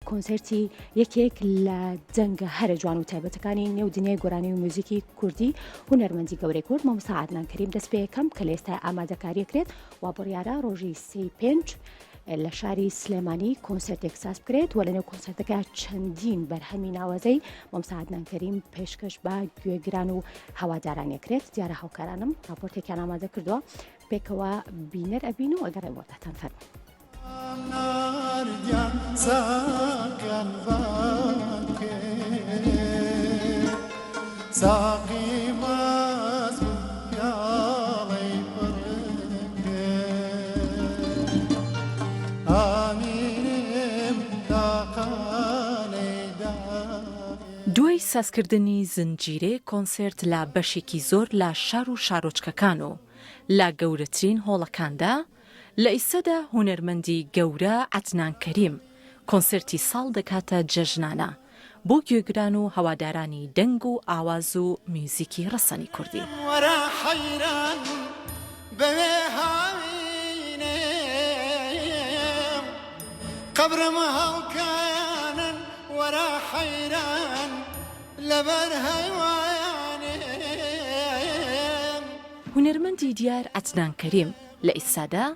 کۆنسەرتی یەکێک لە جەنگە هەرە جوان و تایبەتەکانی نێو دنیای گۆرانی و موزیکی کوردی هونەرمەندی گەورەی کورد مامۆستا عەدنان کەریم دەست پێ یەکەم کە لە ئێستا ئامادەکاریەکرێت وا بڕیارە ڕۆژی 3 لە شاری سلێمانی کۆنسەرتێک ساز بکرێت و لەنێو کۆنسەرتەکە چەندین بەرهەمی ناوازەی مامۆستا عەدنان کەریم پێشکەش بە گوێگران و هەوادارانیەکرێت دیارە هاوکارانم راپۆرتێکیان ئامادە کردووە پێکەوە بینەر ئەبین و ئەگەڕێ وەڵاتان فەرموو. دوای سازکردنی زنجیرێ کۆنسێرت لە بەشێکی زۆر لە شار و شارۆچکەکان و لە گەورەترین هۆڵەکاندا لە ئیسەدا هونەرمەندی گەورە عەدنان کەریم کۆنسێرتی ساڵ دەکاتە جەژنانە بۆ گوێگران و هەوادارانی دەنگ و ئاواز و میوزیکی ڕەسەنی کوردی. قبرم هاوكانن ورا حيران لبر هيوانم. هونەرمەندی دیار عەدنان کەریم لە ئیسادا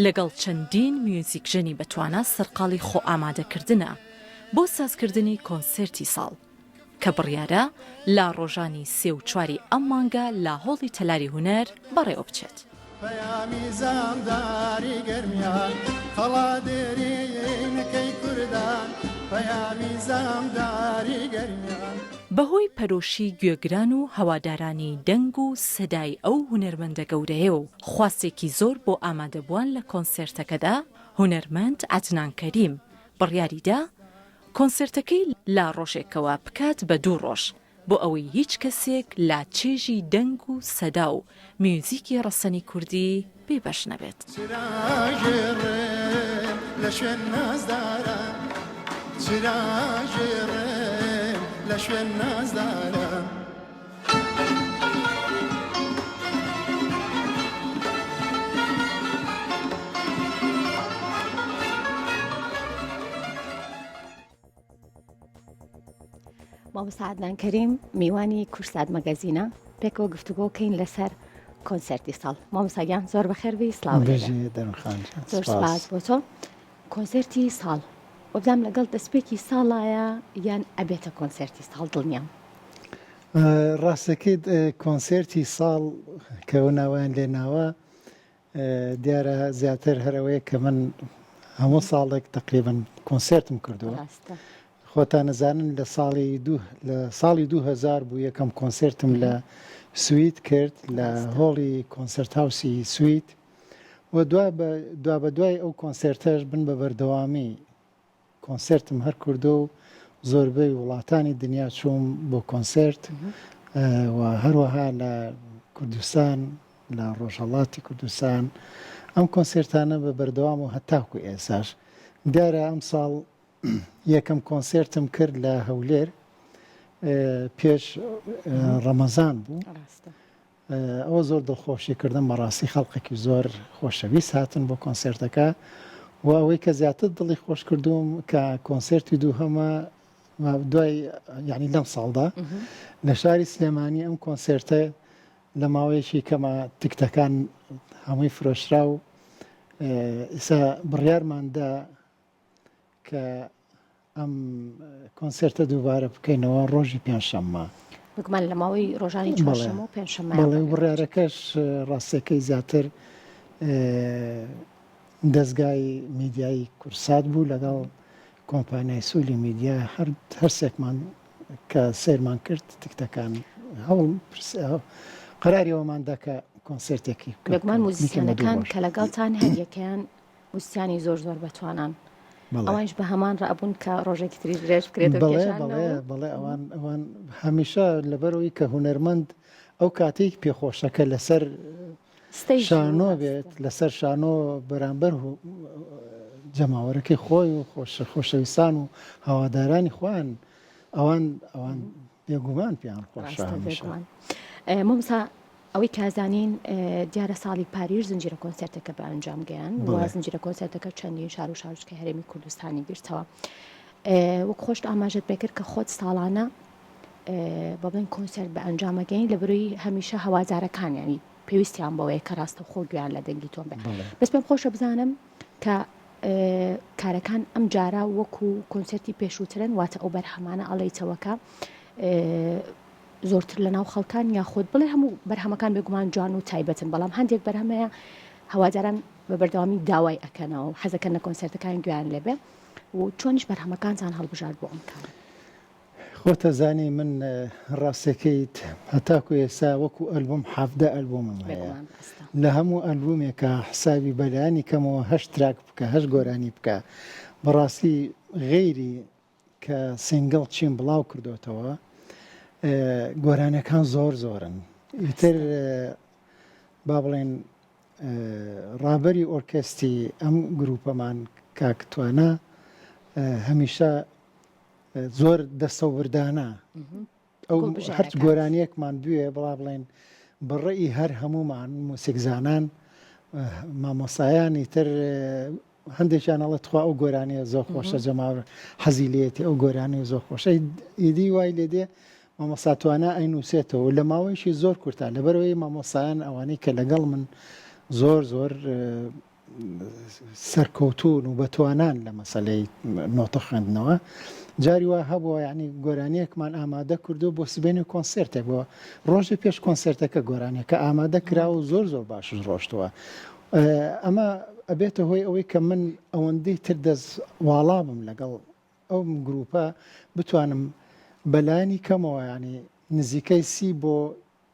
لەگەڵ چەندین میوزیکژنی بەتوانە سەرقاڵی خۆ ئامادەکردنە بۆ سازکردنی کۆنسێرتی ساڵ کە بڕیارە لە ڕۆژانی 3 و 4 ئەم مانگە لە هۆڵی تەلاری هونەر بەڕێوە بچێت. پەیامی زامداری گەرمیان هەڵا دێرینەکەی کوردان پەیامی زامداری گەرمیان. بەهۆی پەرۆشی گوێگران و هەوادارانی دەنگ و سەدای ئەو هونەرمەندە گەورەیە و خواستێکی زۆر بۆ ئامادەبووان لە کۆنسێرتەکەدا هونەرمەند عەدنان کەریم بڕیاریدا کۆنسێرتەکەی لە ڕۆژێکەوە بکات بە 2 ڕۆژ بۆ ئەوەی هیچ کەسێک لە چێژی دەنگ و سەدا و میوزیکی ڕەسەنی کوردی بێبەش نەبێت. مامۆستا عەدنان کەریم میوانی کورسات مەگەزینە پێکەوە گفتوگۆکەین لەسەر کۆنسەرتی ساڵ. مامۆستاگیان زۆر بەخێربی سڵاو زۆر سپاس بۆ تۆ. کۆنسەرتی ساڵ وەبدام لەگەڵ دەستپێکی ساڵایە یان ئەبێتە کۆنسەرتی ساڵ دڵنیام. ڕاستەکەیت کۆنسێرتی ساڵ کەەوە ناوایان لێناوە دیارە زیاتر هەرەوەیە کە من هەموو ساڵێک تقریبن کۆنسێرتم کردووە. خۆتان نەزانن لە ساڵی 2000 بوو یەکەم کۆنسێرتم لە سوید کرد لە هۆڵی کۆنسەرت هاوسی سوید و دوا بە دوای ئەو کۆنسێرتەش بن بە بەردەوامی کۆنسێرتم هەر کردو و زۆربەی وڵاتانی دنیا چووم بۆ کۆنسێرت و هەروەها لە کوردستان لە ڕۆژهەڵاتی کوردستان ئەم کۆنسێرتانە بە بەردەوام و هەتاکو ئێساش دیارە ئەم ساڵ یەکەم کۆنسێرتم کرد لە هەولێر پێش ڕەمەزان بوو ئەوە زۆر دڵخۆشیکردم بەڕاستی خەڵقێکی زۆر خۆشەویست هاتن بۆ کۆنسێرتەکە و ئەوەی کە زیاتر دڵی خۆش کردوم کە کۆنسێرتی دووهەمە دوای یعنی لەم ساڵدا لە شاری سلێمانی ئەم کۆنسێرتە لە ماوەیەکی کەمە تکتەکان هەمووی فرۆشرا و ئێستا بڕیارماندا کە ئەم کۆنسێرتە دووبارە بکەینەوە ڕۆژی پێنجشەممە بگومان لە ماوەی ڕۆژانی چوارشەممە و پێنجشەممە. بەڵێ بڕیارەکەش ڕاستەکەی زیاتر دەستگای میدیایی کورسات بوو لەگەڵ کۆمپانیای سوولی میدیا هەرسێکمان کە سێرمان کرد تکتەکان هەوڵ قەراریەوەماندا کە کۆنسێرتێکی بگومان موزیسیانەکان کە لەگەڵتان هەریەکەیان وستیانی زۆر بەتوانان ئەوانش بە هەمان ڕابوون کە ڕۆژێکی تری درێژ بکرێت. بەڵێ ئەوان هەمیشە لەبەرەوەی کە هونەرمەند ئەو کاتێک پێخۆشەکە لەسەر شانۆ بێت لەسەر شانۆ بەرامبەر جەماوەرەکەی خۆی و خۆشەویستان و هەوادارانی خوان ئەوان بێگومان پێیان خۆشە. مامۆستا ئەوەی کازانین دیارە ساڵی پاریژ زنجیرە کۆنسەرتەکە بە ئەنجام گەیان و زنجیرە کۆنسەرتەکە چەندین شار و شارچکە هەرێمی کوردستانی گرتەوە. وەک خۆشت ئاماژت پێکرد کە خۆت ساڵانە بەڵێن کۆنسەرت بە ئەنجامەگەین لە بەروی هەمیشە هەوازارەکان ینی پێویستیان بەوەیە کە ڕاستە خۆ گویان لە دەنگی تۆم بێ بەس پێم خۆشە بزانم کە کارەکان ئەم جارا وەکو کۆنسەرتی پێشووترن واتە ئەو بەرهەمانە ئەڵەیتەوەکە زۆرتر لە ناو خەڵکان یاخۆت بڵێ هەموو بەرهەمەکان بێگومان جوان و تایبەتن بەڵام هەندێک بەرهەمەیە هەواداران بە بەردەوامی داوای ئەکەنەوە و حەزەکەن لە کۆنسەرتەکان گویان لێبێ و چۆنیش بەرهەمەکانتان هەڵبژار بۆ ئەم کار خۆتە زانی من ڕاستەکەیت هەتاکو ئێستا وەکو ئەلبوم حەفدە ئەلبومم هەیە لە هەموو ئەلبومێکە حسابی بەلایانی کەمەوە 8 تراک بکە 8 گۆرانی بکە بەڕاستی غەیری کە سینگڵ چین بڵاو کردوتەوە گۆرانەکان زۆرن ئیتر با بڵێن ڕابەری ئۆرکەستی ئەم گروپەمان کاکتوانە هەمیشە زۆر دەستەوبردانە ئەو هەر گۆرانیەکمان بوێ بڵا بڵێن بڕێی هەر هەمومان موسیقزانان مامۆسایانی تر هەندێکیان ئەڵێ تخوا ئەو گۆرانیە زۆر خۆشە جەماوە حەزی لێتی ئەو گۆرانی زۆر خۆشە ئیدی وای لێ دێ مامۆساتوانە ئەینووسێتەوە لە ماوەیەکی زۆر کورتە لەبەرەوەی مامۆسایان ئەوانەی کە لەگەڵ من زۆر سەرکەوتون و بەتوانان لە مەسەلەی نۆتە خوێندنەوە جاری وا هەبووە یعنی گۆرانیەکمان ئامادە کردو بۆ سبێنی کۆنسەرتێک بۆ ڕۆژی پێش کۆنسەرتەکە گۆرانیەکە ئامادە کراوە و زۆر باشش ڕۆشتووە ئەمە ئەبێتە هۆی ئەوەی کە من ئەوەندەی تر دەست واڵا بم لەگەڵ ئەو گروپە بتوانم بەلایانی کەمەوە ینی نزیکەی 30 بۆ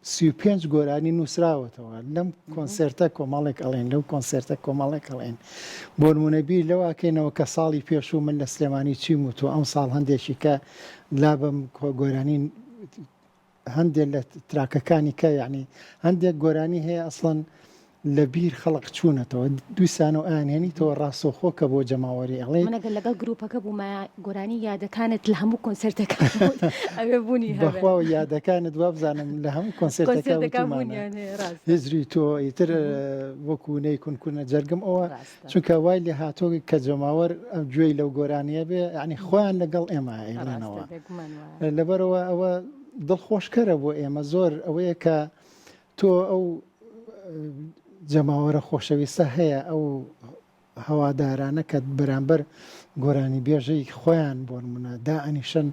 35 گۆرانی نووسراوەتەوە لەم کۆنسەرتە کۆمەڵێک ئەڵێن لەو کۆنسەرتە کۆمەڵێک ئەڵێن بۆ نمونەبی لەواکەینەوە کە ساڵی پێشوو من لە سلێمانی چیم و تۆ ئەم ساڵ هەندێکی کە لابم گۆرانی هەندێک لە تراکەکانی کە یعنی هەندێک گۆرانی هەیە ئەسڵەن لە بیر خەڵق چوونەتەوە دویسان و ئاهێنیتەوە ڕاستەوخۆ کە بۆ جەماوەری ئەڵێ منەگەر لەگەڵ گروپەکە بوومە گۆرانی یادەکانت لە هەموو کۆنسەرتەکان ئەوێ بوونی بەخوا و یادەکانت وا بزانم لە هەموو کۆنسەرتەکانمانە هێزری تۆ ئیتر وەکو نەی کونکونە جەرگم ئەوە چونکە وای لێ هاتۆی کە جەماوەر ئەم گوێی لەو گۆرانیە بێ ینی خۆیان لەگەڵ ئێمە ئێڵێنەوە لەبەرەوە ئەوە دڵخۆشکەرە بۆ ئێمە زۆر ئەوەیە کە تۆ ئەو جەماوەرە خۆشەویستە هەیە ئەو هەوادارانە کە بەرامبەر گۆرانی بێژەی خۆیان بۆ نمونە دائەنیشن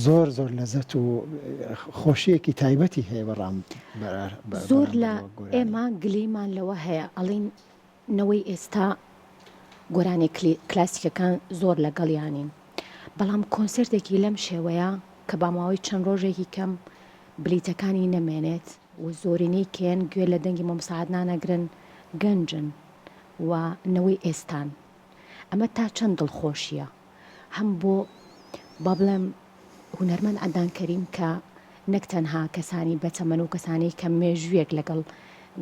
زۆر لەزەت و خۆشیەکی تایبەتی هەیە بەڕام زۆر لە ئێمە گلەیمان لەوە هەیە ئەڵین نەوەی ئێستا گۆرانی کلاسیکەکان زۆر لەگەڵیانین بەڵام کۆنسەرتێکی لەم شێوەیە کە باماوەی چەند ڕۆژێکی کەم بلیتەکانی نەمێنێت و زۆرینەی کێن گوێ لە دەنگی مامۆساعات نانەگرن گەنجن و نەوەی ئێستان ئەمە تا چەند دڵخۆشیە هەم بۆ با بڵێم هونەرمەند عەدنان کەریم کە نەک تەنها کەسانی بەتەمەن و کەسانی کە مێژوویەک لەگەڵ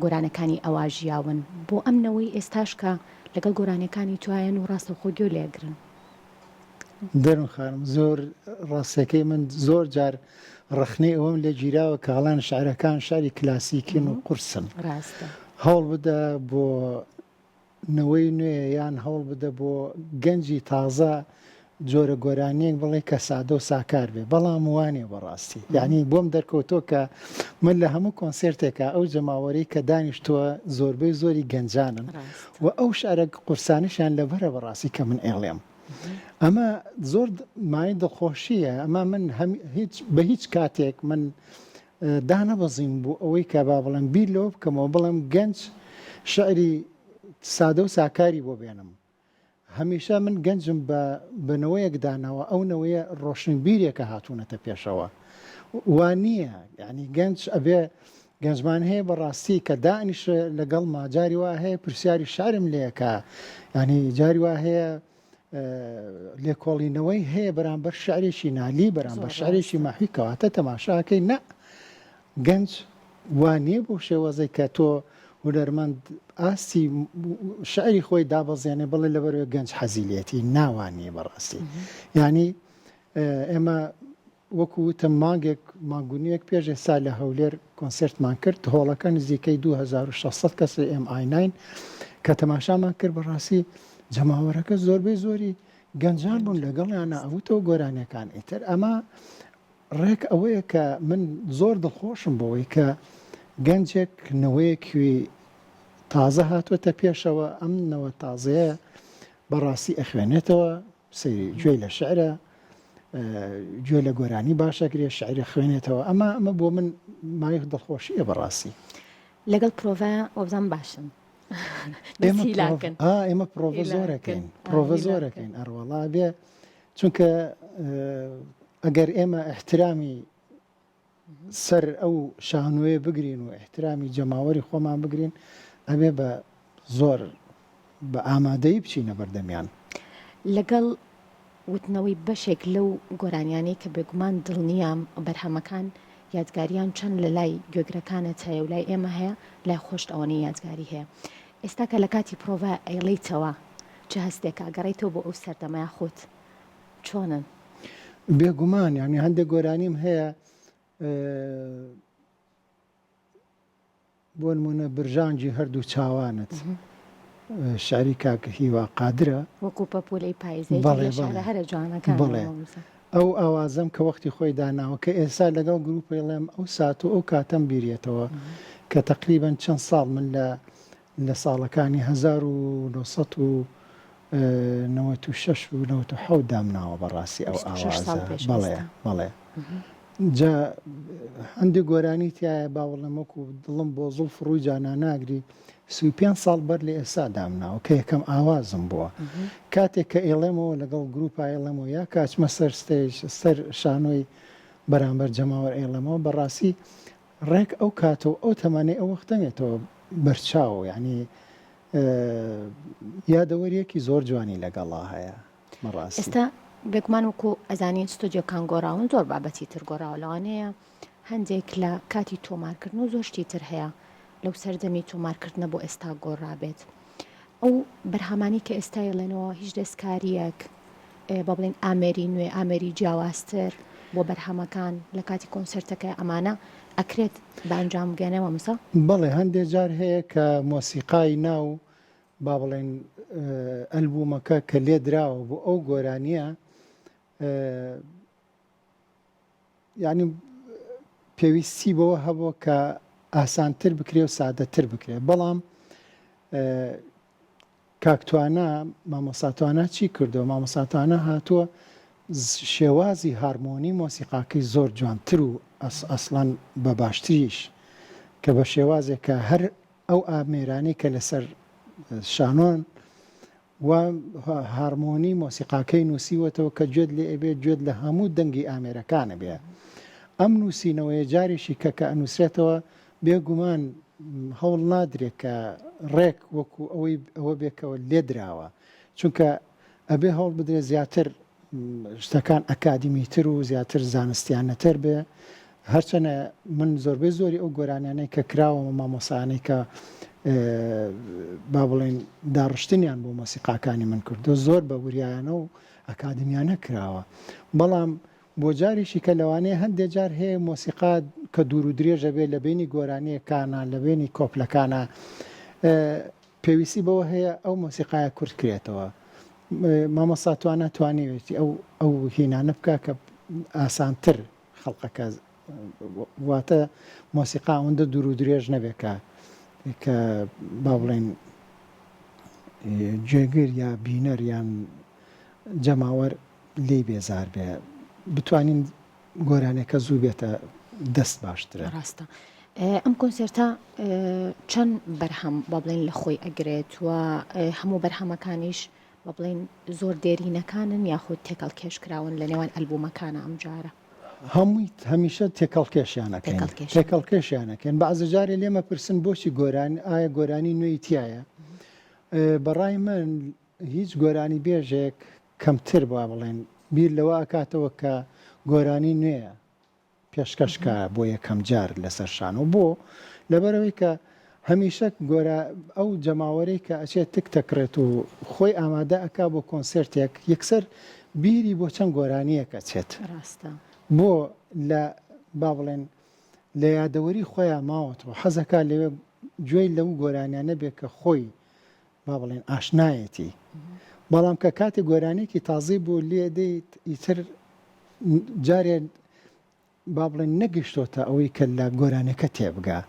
گۆرانەکانی ئەواژیاون بۆ ئەم نەوەی ئێستاش کە لەگەڵ گۆرانەکانی توایەن و ڕاستەوخۆ گوێ لێگرن دەرم خانم زۆر ڕاستەکەی من زۆر جار ڕخنەی ئەوەم لێ گیراوە کە هەڵان شعرەکان شاری کلاسیکین و قورسن هەوڵ بدە بۆ نەوەی نوێ یان هەوڵ بدە بۆ گەنجی تازە جۆرە گۆرانیەک بڵێ کە سادە و ساکار بێ بەڵام وانێ بەڕاستی یعنی بۆم دەرکەوتۆ کە من لە هەموو کۆنسێرتێکە ئەو جەماوەری کە دانیشتووە زۆربەی زۆری گەنجانن و ئەو شعرە قورسانیشیان لەبەرە بەڕاستی کە من ئێڵێم ئەمە زۆر مای دڵخۆشیە ئەمە من بە هیچ کاتێک من دانەبەزیم بوو ئەوەی کە با بڵێم بیر لەوە بکەمەوە بڵێم گەنج شعری سادە و ساکاری بۆ بێنم هەمیشە من گەنجم بەنەوەیەک دانەوە ئەو نەوەیە ڕۆشنبیرێکە هاتوونەتە پێشەوە وان نییە یعنی گەنج ئەبێ گەنجمان هەیە بەڕاستی کە دانیشە لەگەڵ ماجاری وا هەیە پرسیاری شارم لێکە ینی جاری وا هەیە لێکۆڵینەوەی هەیە بەرامبەر شعرێکی نالی بەرامبەر شعرێکی ماحوی کەواتە تەماشاکەی نە گەنج وانێ بۆ شێوەزەی کە تۆ هونەرمەند ئاستی شعری خۆی دابەزێنێ بڵێ لەبەرەوە گەنج حەزیلێتی ناوانیە بەڕاستی ینی ئێمە وەکو وتم مانگونیەک پێش ئێستا لە هەولێر کۆنسرتمان کرد هۆڵەکە نزیکەی 2600 کەس MI9 کە تەماشامان کرد بەڕاستی جەماوەرەکە زۆربەی زۆری گەنجان بوون لەگەڵیانە ئەوتەوە گۆرانیەکان ئیتر ئەمە ڕێک ئەوەیە کە من زۆر دڵخۆشم بەوەی کە گەنجێک نەوەیەکی تازە هاتووەتە پێشەوە ئەم نەوە تازەیە بەڕاستی ئەخوێنێتەوە سەیری گوێی لە شعرە گوێ لە گۆرانی باشەگرێ شعری خوێنێتەوە ئەمە بۆ من مایەک دڵخۆشیە بەڕاستی لەگەڵ پرۆڤە وەبزان باشن ئێمە پرۆڤە زۆرەکەین پرۆڤە زۆرەکەین ئەڕوەڵا بێ چونکە ئەگەر ئێمە احترامی سەر ئەو شانوێ بگرین و احترامی جەماوەری خۆمان بگرین ئەبێ بە زۆر بە ئامادەی بچینە بەردەمیان لەگەڵ وتنەوەی بەشێک لەو گۆرانیانەی کە بێگومان دڵنیام بەرهەمەکان یادگاریان چەند لە لای گوێگرەکانت هەیە و لای ئێمە هەیە لای خۆشت ئەوەنەی یادگاری هەیە ئێستا کە لە کاتی پرۆڤە ئەیڵیتەوە چه هەستێکە گەڕێیتەوە بۆ ئەو سەردەمای خۆت چۆنن؟ بێگومان یعنی هەندێک گۆرانیم هەیە بۆ نمونە برژانجی هەردوو چاوانت شعری کاکە هیوا قادرە وەکو پەپولەی پاییزەی هەرە جوانەکان بڵێ ئەو ئاوازەم کە وەختی خۆی داناوە کە ئێستا لەگەڵ گروپێڵێم ئەو سات و ئەو کاتەم بیرێتەوە کە تقریبەن چەند ساڵ من لە ساڵەکانی 1996 و 97 دامناوە بەڕاستی ئەو ئاوازە بەڵێ جا هەندێک گۆرانی تایە باوەڵەم وەکو دڵم بۆ زوڵف ڕووی جانا ناگری 35 ساڵ بەر لە ئێستا دامناوە کە یەکەم ئاوازم بووە کاتێک کە ئێڵێمەوە لەگەڵ گروپا ئێڵەمەوە یا کاچمە سەر ستێژ سەر شانۆی بەرامبەر جەماوەر ئێڵەمەوە بەڕاستی ڕێک ئەو کاتەوە ئەو تەمانەی ئەو وەختەمێتەوە بەرچاو یعنی یادەوەریەکی زۆر جوانی لەگەڵا هەیە بەڕاستی ئێستا بێگومان وەکو ئەزانین ستۆدیۆکان گۆڕاون زۆر بابەتی تر گۆڕاوە لەوانەیە هەندێک لە کاتی تۆمارکردن و زۆر شتی تر هەیە لەو سەردەمی تۆمارکردنە بۆ ئێستا گۆڕابێت ئەو بەرهەمانی کە ئێستا یڵێنەوە هیچ دەستکاریەک بە بڵێن ئامێری نوێ ئامێری جیاوازتر بۆ بەرهەمەکان لە کاتی کۆنسەرتەکە ئەمانە ئەکرێت بە ئەنجام بگەنەوە مسا؟ بەڵێ هەندێک جار هەیە کە مۆسیقای ناو با بڵێن ئەلبومەکە کە لێ دراوە بۆ ئەو گۆرانیە یعنی پێویستی بەوە هەبوو کە ئاسانتر بکرێ و سادەتر بکرێ بەڵام کاکتوانە مامۆساتوانە چی کردو مامۆساتوانە هاتووە شێوازی هارمۆنی مۆسیقاکەی زۆر جوانتر و ئەسڵان بە باشتریش کە بە شێوازێک کە هەر ئەو ئامێرانی کە لەسەر شانۆن و هارمۆنی مۆسیقاکەی نووسیوەتەوە کە گوێت لێ ئەبێت گوێت لە هەموو دەنگی ئامێرەکانە بێ ئەم نووسینەوەی جارێکی کە ئەنووسێتەوە بێگومان هەوڵ نادرێت کە ڕێک وەکو ئەوە بێکەوە لێ دراوە چونکە ئەبێ هەوڵ بدرێت زیاتر شتەکان ئەکادیمیتر و زیاتر زانستیانەتر بێ هەرچەنە من زۆربەی زۆری ئەو گۆرانیانەی کە کراوە مامۆسانەی کە با بڵێن داڕشتنیان بۆ مۆسیقاکانی من کردو زۆر بە وریایانە و ئەکادمیانە کراوە بەڵام بۆ جاریشی کە لەوانەیە هەندێک جار هەیە مۆسیقا کە دوور و درێژە بێت لە بینی گۆرانیەکانە لە بینی کۆپلەکانە پێویستی بەوە هەیە ئەو مۆسیقایە کورت کرێتەوە مامۆساتوانە توانێتی ئەو هینانە بکە کە ئاسانتر خەڵقەکە واتە مۆسیقا ئەوەندە دوور و درێژ نەبێکە کە با بڵێن گوێگر یا بینەر یان جەماوەر لێی بێزار بێ بتوانین گۆرانێکە زوو بێتە دەست باشترە ڕاستە ئەم کۆنسێرتە چەند بەرهەم با بڵێن لە خۆی ئەگرێت و هەموو بەرهەمەکانیش با بڵێن زۆر دێرینەکانن یاخود تێکەڵ کێشکراون لە نێوان ئەلبومەکانە ئەم جارە هەمووی هەمیشە تێکەڵ کێشیانەکەین تێکەڵ کێشیانەکەن بەعزە جارێ لێمە پرسن بۆچی گۆرانی ئایا گۆرانی نوێی تایە بەڕای من هیچ گۆرانی بێژێک کەمتر با بڵێن بیر لەوە ئەکاتەوە کە گۆرانی نوێیە پێشکەشکە بۆ یەکەم جار لەسەر شانۆ بۆ لەبەرەوەی کە هەمیشە ئەو جەماوەرەی کە ئەچێت تک تەکرێت و خۆی ئامادە ئەکا بۆ کۆنسرتێک یەکسەر بیری بۆ چەند گۆرانیەکە چێت ڕاستە بۆ لە با بڵێن لە یادەوەری خۆیان ماوەتەوە حەزەکە لەوێ گوێی لەو گۆرانیانە بێت کە خۆی با بڵێن ئاشنایەتی بەڵام کە کاتی گۆرانێکی تازی بوو لێ دەیت ئیتر جارێ با بڵێن نەگەشتۆتە ئەوەی کە لە گۆرانەکە تێبگا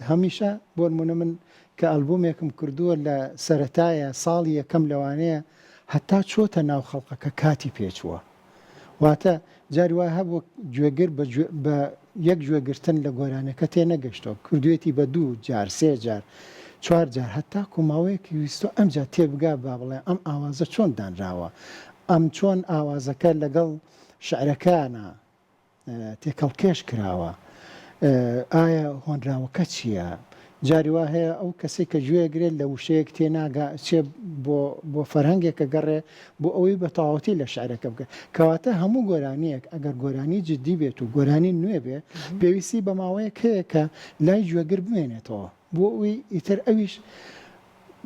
هەمیشە بۆ نمونە من کە ئەلبومێکم کردووە لە سەرەتایە ساڵی یەکەم لەوانەیە هەتا چۆتە ناو خەڵقەکە کاتی پێچووە واتە جاری وای هەبوو گوێگر بە یەک گوێگرتن لە گۆرانەکە تێ نەگەشتەوە کردوێتی بە 2 جار 3 جار 4 جار هەتا کوماوەیەکی ویستۆ ئەمجا تێبگا با بڵێ ئەم ئاوازە چۆن دانراوە ئەم چۆن ئاوازەکە لەگەڵ شعرەکانە تێکەڵکێش کراوە ئایا هۆنراوەکە چییە؟ جاری وا هەیە ئەو کەسی کە گوێگرێت لە وشەیەک تێناگا چێ بۆ فەرهەنگێکە گەڕێ بۆ ئەوەی بە تەواوەتی لە شعرەکە بکە کەواتە هەموو گۆرانیەک ئەگەر گۆرانی جددی بێت و گۆرانی نوێ بێ پێویستی بە ماوەیەک هەیە کە لای گوێگر بمێنێتەوە بۆ ئەوی ئیتر ئەویش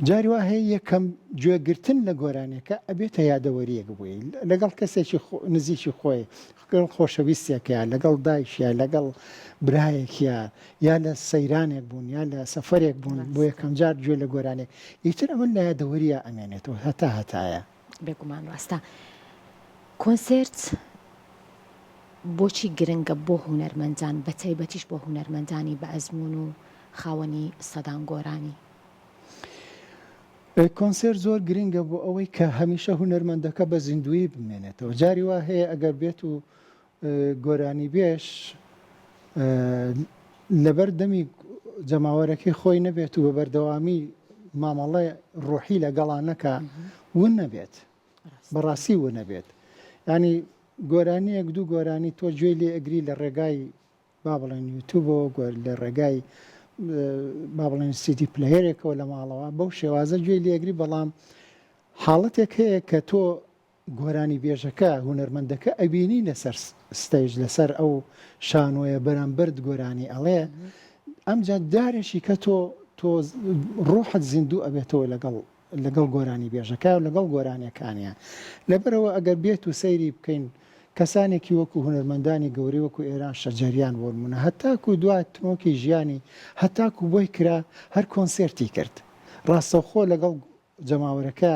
جاری وا هەیە یەکەم گوێگرتن لە گۆرانەکە ئەبێتە یادەوەریەک بووی لەگەڵ کەسێکی نزیکی خۆی خۆشەویستێکە لەگەڵ دایشە لەگەڵ برایەکە یا لە سەیرانێک بوون یا لە سەفەرێک بوون بۆ یەکەم جار گوێ لە گۆرانێک ئیتر ئەمە لە یادەوەریە ئەمێنێتەوە هەتایە بێگومان ڕاستە کۆنسرت بۆچی گرنگە بۆ هونەرمەندان بە تایبەتیش بۆ هونەرمەندانی بە ئەزمون و خاوەنی سەدان گۆرانی کۆنسرت زۆر گرنگە بۆ ئەوەی کە هەمیشە هونەرمەندەکە بە زیندوی بمێنێتەوە جاری وا هەیە ئەگەر بێت و گۆرانی بێش لەبەر دەمی جەماوەرەکەی خۆی نەبێت و بە بەردەوامی مامەڵە ڕۆحی لەگەڵانەکە ون نەبێت بەڕاستی ون نەبێت ینی گۆرانیەک 2 گۆرانی تۆ گوێ لێ ئەگری لە ڕێگای با بڵێن یوتیوبەوە لە ڕێگای با بڵێن سیدی پلەیەرێکەوە لە ماڵەوە بەو شێوازە گوێ لێگری بەڵام حاڵەتێک هەیە کە تۆ گۆرانی بێژەکە هونەرمەندەکە ئەبینی لەسەر ستەیج لەسەر ئەو شانۆیە بەرامبرد گۆرانی ئەڵێ ئەمجا دارێکی کە تۆ ڕۆحت زیندوو ئەبێتەوە لەگەڵ گۆرانی بێژەکە و لەگەڵ گۆرانیەکانیان لەبەرەوە ئەگەر بێت و سەیری بکەین کەسانێکی وەکو هونەرمەندانی گەوری وەکو ئێران شەجەریان بۆرمونە هەتاکو دوای تمۆکی ژیانی هەتاکو بۆی کرا هەر کۆنسێرتی کرد ڕاستەوخۆ لەگەڵ جەماوەرەکە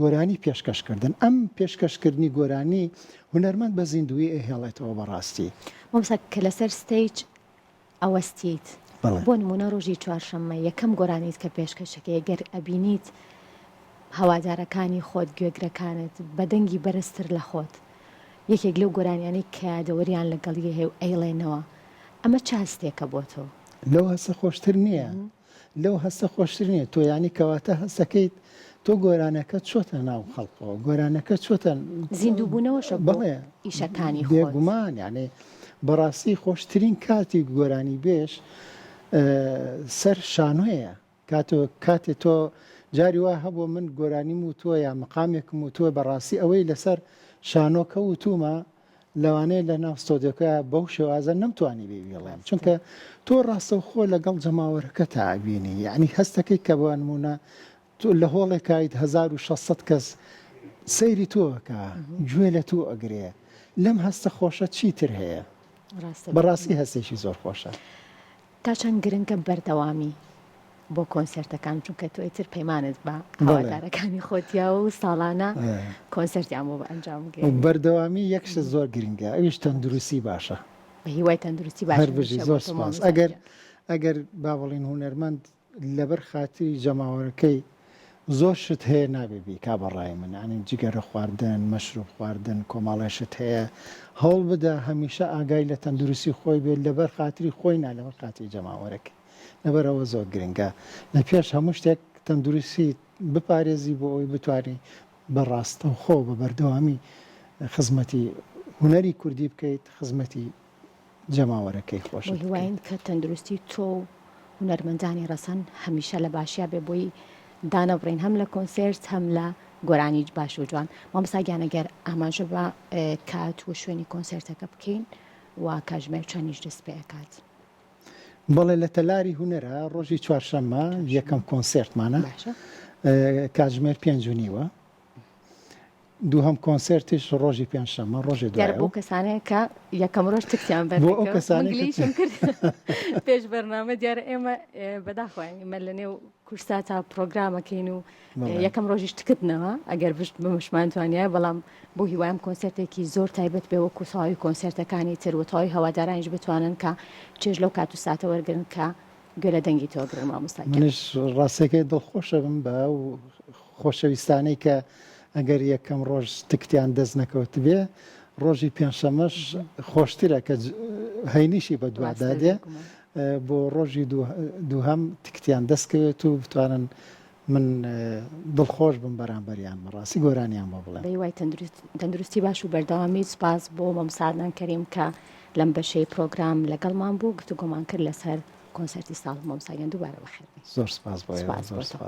گۆرانی پێشکەشکردن ئەم پێشکەشکردنی گۆرانی هونەرمەند بە زیندوی ئەهێڵێتەوە بەڕاستی مامۆستا کە لەسەر ستەیج ئەوەستیت بۆ نمونە ڕۆژی چوارشەممە یەکەم گۆرانیت کە پێشکەشەکەی گەر ئەبینیت هەوادارەکانی خۆت گوێگرەکانت بە دەنگی بەرزتر لە خۆت یەکێک لەو گۆرانیانی کە یادەوەریان لەگەڵی هەیە و ئەیڵێنەوە ئەمە چ هەستێکە بۆ تۆ لەو هەستە خۆشتر نییە لەو هەستە خۆشتر نییە تۆ ینی کەواتە هەستەکەیت تۆ گۆرانەکە چۆتە ناو خەڵقەوە گۆرانەکە چۆتە زیندووبوونەوەشە بڵێ ئیشەکانی بێگومان یعنی بەڕاستی خۆشترین کاتی گۆرانی بێش سەر شانۆیە کاتێ تۆ جاری وا هەبوو من گۆرانیم و تۆ یا مقامێکم و تۆ بەڕاستی ئەوەی لەسەر شانۆکە و تومە لەوانەیە لە ناو ستۆدیۆکە بەو شێوازە نەمتوانی بێڵێم چونکە تۆ ڕاستەوخۆ لەگەڵ جەماوەرەکە تابینی یعنی هەستەکەی کە بۆ نمونە لە هۆڵێکایت 1600 کەس سەیری تۆکە گوێ لە تۆ ئەگرێ لەم هەستە خۆشە چیتر هەیە بەڕاستی هەستێکی زۆر خۆشە تا چەند گرنگە بەردەوامی بۆ کۆنسرتەکان چونکە تۆ ئیتر پەیمانت بە هەوادارەکانی خۆتیا و ساڵانە کۆنسرتیان بۆ بە ئەنجام بەردەوامی یەکشە زۆر گرنگە ئەویش تەندروستی باشە بە هیوای تەندروستی باشە زۆر سپاس ئەگەر با بڵین هونەرمەند لەبەر خاتری جەماوەرەکەی زۆر شت هەیە نابێبی کا بەڕای من ئەنی جگەرە خواردن مەشروب خواردن کۆمەڵێ شت هەیە هەوڵ بدە هەمیشە ئاگای لە تەندروستی خۆی بێت لەبەر خاتری خۆی نا لەبەر خاتری جەماوەرەکە لەبەرەوە زۆر گرنگە لە پێش هەموو شتێک تەندروستی بپارێزی بۆ ئەوی بتوانێت بەڕاستە و خۆ بە بەردەوامی خزمەتی هونەری کوردی بکەیت خزمەتی جەماوەرەکەی خۆش هیواین کە تەندروستی تۆ هونەرمەندانی ڕەسەن هەمیشە لە باشیا بێ بۆی دانەبڕین هەم لە کۆنسرت هەم لە گۆرانی باش و جوان مامۆستاگیانەگەر ئاماژە بە کات و شوێنی کۆنسرتەکە بکەین و کاژمێر چەندیش دەست پێ ئەکات بەڵێ لە تەلاری هونەرە ڕۆژی چوارشەممە یەکەم کۆنسرتمانە کاتژمێر 5:30 دووهەم کۆنسرتیش ڕۆژی پێنجشەممە ڕۆژی دیارە بۆ دوایەوە کەسانەیە کە یەکەم ڕۆژ تکتیان بۆ ئەو کەسانەی کە بەرگلیشم کرد پێش بەرنامە دیارە ئێمە بەداخواین ئمە لە نێو کورسا تا پرۆگرامەکەین و یەکەم ڕۆژیش تکردنەوە ئەگەر بشت بمشمانتوانە بەڵام بۆ هیوایم کۆنسرتێکی زۆر تایبەت بێ وەکو ساوی کۆنسرتەکانی تر و تەواوی هەوادارانیش بتوانن کە چێژ لەو کات و ساتە وەرگن کە گوێ لە دەنگی تۆگرن مامۆستاکە منش ڕاستەکەی دڵخۆشە بم بە و خۆشەویستانەی کە ئەگەر یەکەم ڕۆژ تکتیان دەست نەکەوت بێ ڕۆژی پێنجشەمەش خۆشترە کە هەینیشی بە دووادادێ بۆ ڕۆژی دووهەم تکتیان دەستکەوێت و بتوانن من دڵخۆش بم بەرامبەریان ڕاستی گۆرانیان بۆ بڵێ بەی وای تەندروستی باش و بەردەوامی سپاس بۆ مەمسادان کەریم کە لەم بەشەی پرۆگرام لەگەڵمان بوو گفتوگۆمان کرد لەسەر کۆنسرتی ساڵ مامۆستاگەن دووبارە بەخێر زۆر سپاس بۆ